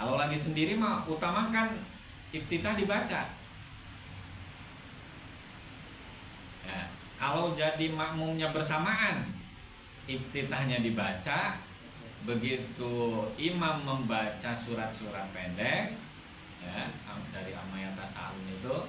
Kalau lagi sendiri mah utamakan iftitah dibaca. Ya, kalau jadi makmumnya bersamaan, iftitahnya dibaca, begitu imam membaca surat-surat pendek, ya, dari Amayat Tasawun itu,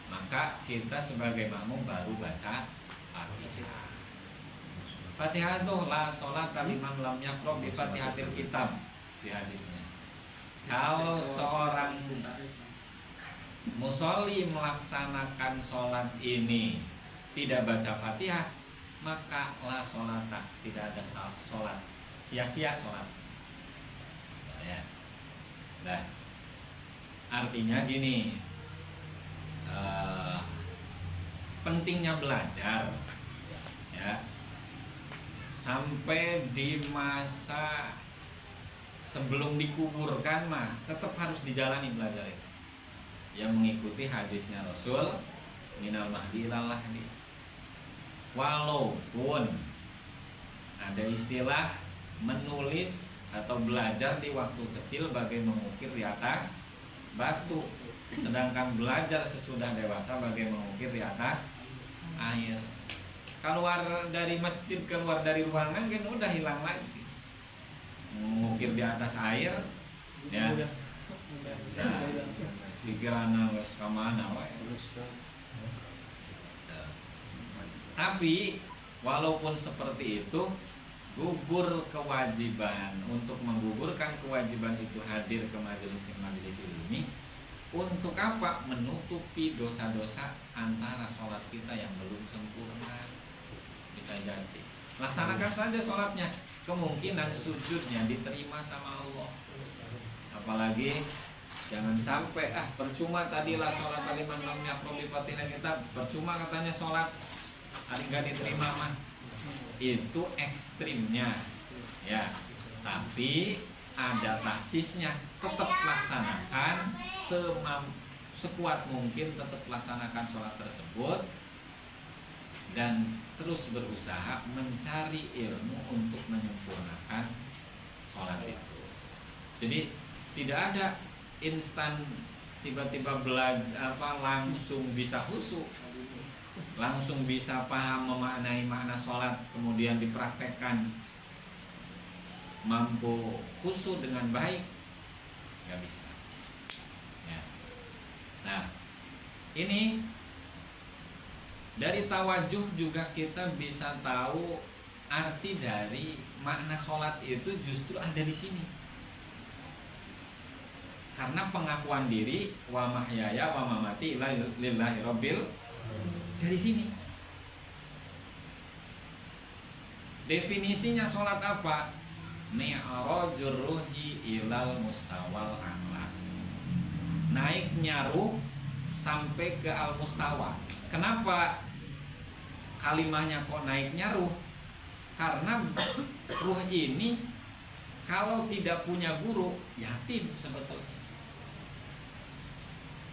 maka kita sebagai makmum baru baca Fatihah. Fatihah itu la sholat liman lam yaqra bi Fatihatil kitab di hadisnya. Kalau seorang musolli melaksanakan sholat ini tidak baca Fatihah, maka la sholata, tidak ada sholat, sia-sia sholat. Ya. Nah, artinya gini, pentingnya belajar, ya, sampai di masa sebelum dikuburkan mah tetap harus dijalani belajar itu. Yang mengikuti hadisnya Rasul, minal mahdi ilal lahdi. Walaupun ada istilah menulis atau belajar di waktu kecil bagai mengukir di atas batu, sedangkan belajar sesudah dewasa bagai mengukir di atas air. Keluar dari masjid, keluar dari ruangan kan udah hilang lagi. Mengukir di atas air, ya, pikiran wes kamana wae. Tapi walaupun seperti itu, gugur kewajiban untuk menggugurkan kewajiban itu hadir ke majelis ilmi. Untuk apa? Menutupi dosa-dosa antara sholat kita yang belum sempurna. Bisa jadi laksanakan saja sholatnya, kemungkinan sujudnya diterima sama Allah. Apalagi jangan sampai percuma tadilah sholat liman lam yaqra bi Fatihah kita, percuma katanya sholat hari nggak diterima mah. Itu ekstrimnya, ya. Tapi ada taksisnya, tetap laksanakan sekuat mungkin, tetap laksanakan sholat tersebut dan terus berusaha mencari ilmu untuk menyempurnakan sholat itu. Jadi tidak ada instan tiba-tiba belajar langsung bisa khusyuk, langsung bisa paham memaknai makna sholat, kemudian dipraktekkan mampu khusyuk dengan baik, nggak bisa. Ya. Nah, ini dari tawajuh juga kita bisa tahu arti dari makna sholat itu justru ada di sini. Karena pengakuan diri wa mahyaya wa mamati lillahi rabbil, dari sini. Definisinya sholat apa? Mi'rajur ruhi ilal mustawal a'la. Naiknya ruh sampai ke al mustawa. Kenapa kalimahnya kok naiknya ruh? Karena ruh ini kalau tidak punya guru, yatim sebetulnya.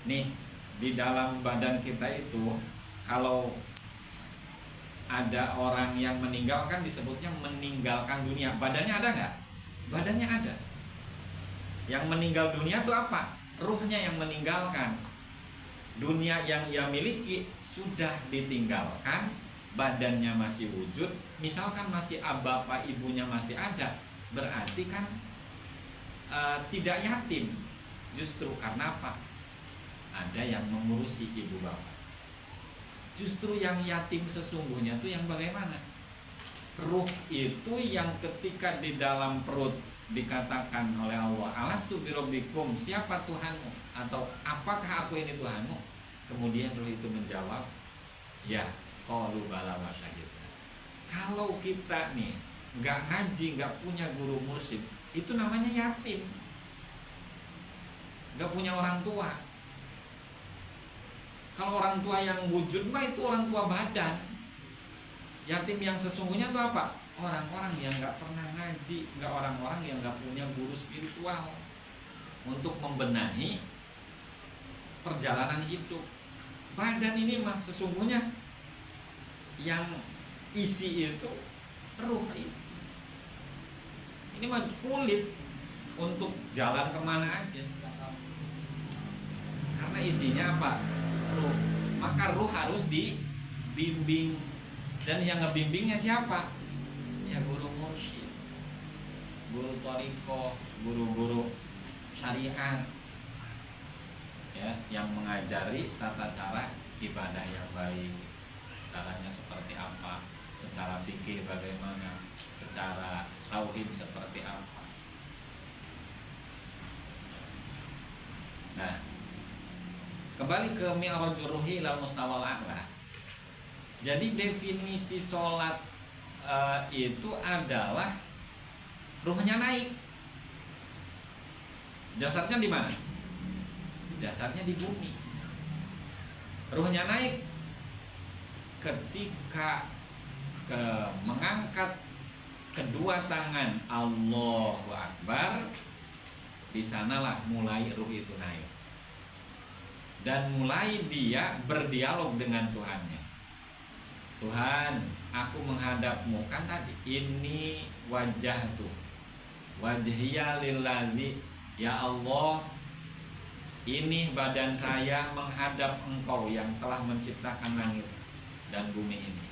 Nih, di dalam badan kita itu kalau ada orang yang meninggal kan disebutnya meninggalkan dunia. Badannya ada nggak? Badannya ada. Yang meninggal dunia itu apa? Ruhnya yang meninggalkan. Dunia yang ia miliki sudah ditinggalkan, badannya masih wujud. Misalkan masih bapak ibunya masih ada, berarti kan tidak yatim. Justru karena apa? Ada yang mengurusi ibu bapak. Justru yang yatim sesungguhnya itu yang bagaimana? Ruh itu yang ketika di dalam perut dikatakan oleh Allah, alastu birabbikum, siapa Tuhanmu? Atau apakah aku ini Tuhanmu? Kemudian ruh itu menjawab, ya, qalu bala wa syahidna. Kalau kita nih nggak ngaji, nggak punya guru mursyid, itu namanya yatim, nggak punya orang tua. Kalau orang tua yang wujud mah itu orang tua badan. Yatim yang sesungguhnya itu apa? Orang-orang yang nggak pernah ngaji, nggak orang-orang yang nggak punya guru spiritual untuk membenahi perjalanan hidup. Badan ini mah sesungguhnya yang isi itu ruh itu. Ini mah kulit. untuk jalan kemana aja. Karena isinya apa? Ruh. Maka ruh harus dibimbing. Dan yang ngebimbingnya siapa? Ya guru mursyid, guru thariqah, guru-guru syariat, ya, yang mengajari tata cara ibadah yang baik, caranya seperti apa, secara fikih bagaimana, secara tauhid seperti apa. Nah, kembali ke mi'rajur ruhi ilal mustawal a'la. Jadi definisi sholat itu adalah ruhnya naik. Jasadnya di mana? Jasadnya di bumi. Ruhnya naik ketika mengangkat kedua tangan Allahu Akbar. Di sanalah mulai ruh itu naik. Dan mulai dia berdialog dengan Tuhannya. Tuhan, aku menghadapmu, kan tadi ini wajah tuh, wajhiya lillazi, ya Allah, ini badan saya menghadap Engkau yang telah menciptakan langit dan bumi ini.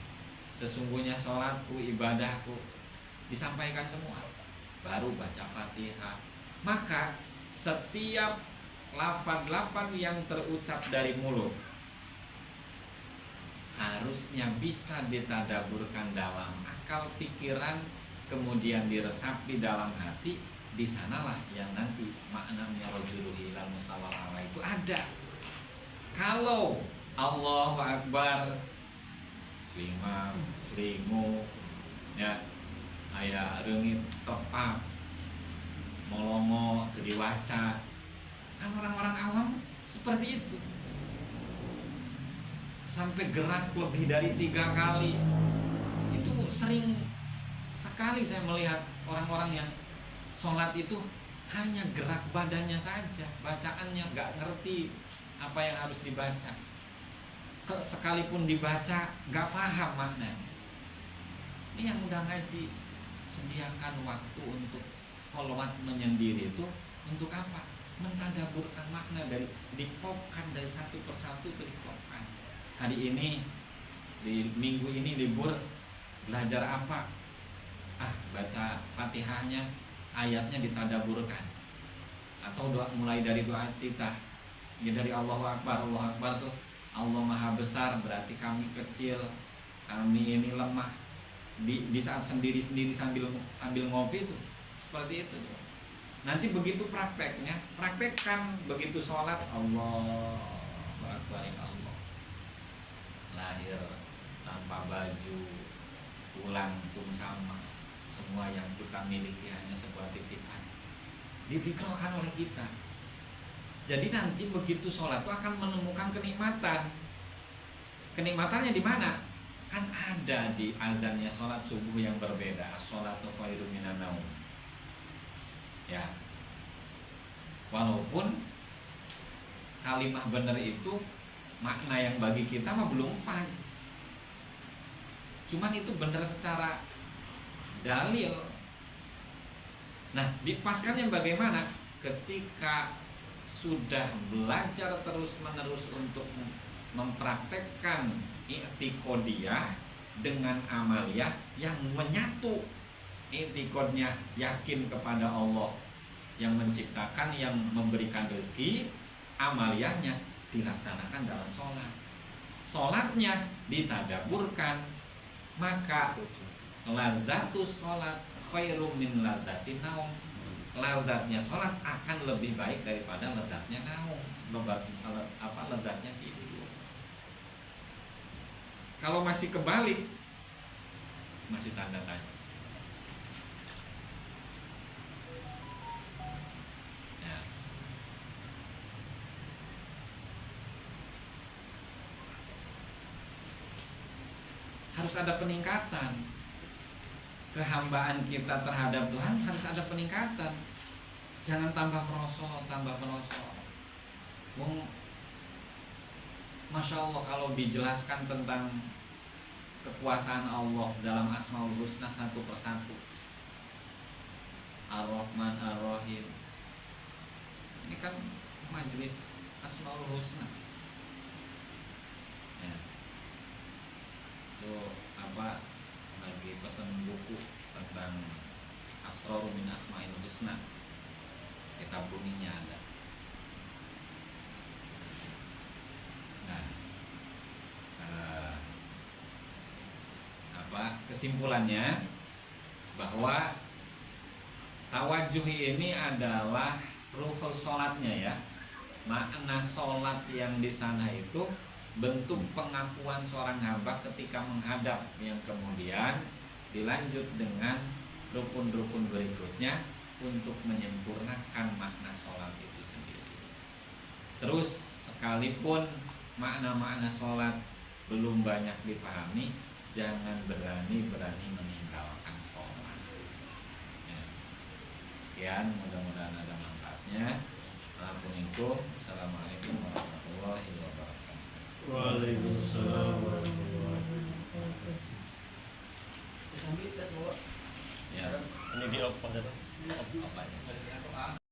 Sesungguhnya sholatku, ibadahku disampaikan semua, baru baca Fatihah. Maka setiap lafaz-lafaz yang terucap dari mulut harusnya bisa ditadaburkan dalam akal pikiran, kemudian diresapi dalam hati. Di sanalah yang nanti maknanya rajulul ilal mustawal a'la itu ada. Kalau Allahu Akbar selimam, selingu, ya, aya reungit tepak, molongo, diwaca, kan orang-orang awam seperti itu. Sampai gerak lebih dari 3 kali. Itu sering sekali saya melihat orang-orang yang sholat itu hanya gerak badannya saja, bacaannya nggak ngerti apa yang harus dibaca. Sekalipun dibaca nggak paham maknanya. Ini yang udah ngaji, sediakan waktu untuk kholwat menyendiri itu untuk apa? Mentadaburkan makna, dari dipopkan dari satu persatu itu dipopkan. Hari ini di minggu ini libur, belajar apa? Baca Fatihahnya, ayatnya ditadaburkan. Atau doa, mulai dari doa iftitah, ya, dari Allahu Akbar. Allahu Akbar tuh Allah Maha Besar, berarti kami kecil, kami ini lemah. Di saat sendiri-sendiri sambil ngopi itu seperti itu. Nanti begitu prakteknya, praktekkan begitu sholat, Allahu Akbar, Allah. Lahir tanpa baju, pulang pun sama, semua yang kita miliki hanya sebuah titipan, difikirkan oleh kita. Jadi nanti begitu sholat itu akan menemukan kenikmatan. Kenikmatannya di mana? Kan ada di azannya sholat subuh yang berbeda, as-sholatu khairum minan naum. Ya, walaupun kalimah benar itu makna yang bagi kita mah belum pas. Cuman itu benar secara dalil. Nah, dipaskannya bagaimana? Ketika sudah belajar terus-menerus untuk mempraktekkan i'tiqodiyah dengan amaliyah yang menyatu. I'tiqodnya yakin kepada Allah yang menciptakan, yang memberikan rezeki, amaliyahnya dilaksanakan dalam sholat. Sholatnya ditadaburkan, maka lazzatus sholat khairum min lazzatin naum. Lazatnya sholat akan lebih baik daripada lazatnya naum, lazatnya tidur. Kalau masih kebalik, masih tanda tanya. Harus ada peningkatan. Kehambaan kita terhadap Tuhan harus ada peningkatan. Jangan tambah merosot. Masya Allah, kalau dijelaskan tentang kekuasaan Allah dalam Asmaul Husna satu persatu, Ar-Rahman Ar-Rahim. Ini kan majelis Asmaul Husna. Ya. Itu apa lagi pesan buku tentang Asrarun min Asmaul Husna. Kitab bunyinya ada. Nah, kesimpulannya bahwa tawajuh ini adalah ruhul sholatnya ya. Makna sholat yang di sana itu bentuk pengakuan seorang hamba ketika menghadap, yang kemudian dilanjut dengan rukun-rukun berikutnya untuk menyempurnakan makna sholat itu sendiri. Terus sekalipun makna-makna sholat belum banyak dipahami, jangan berani-berani meninggalkan sholat. Ya. Sekian, mudah-mudahan ada manfaatnya. Assalamualaikum warahmatullahi wabarakatuh. Waalaikumsalam warahmatullahi wabarakatuh. Ya. Ini di off pas itu. Apa ya?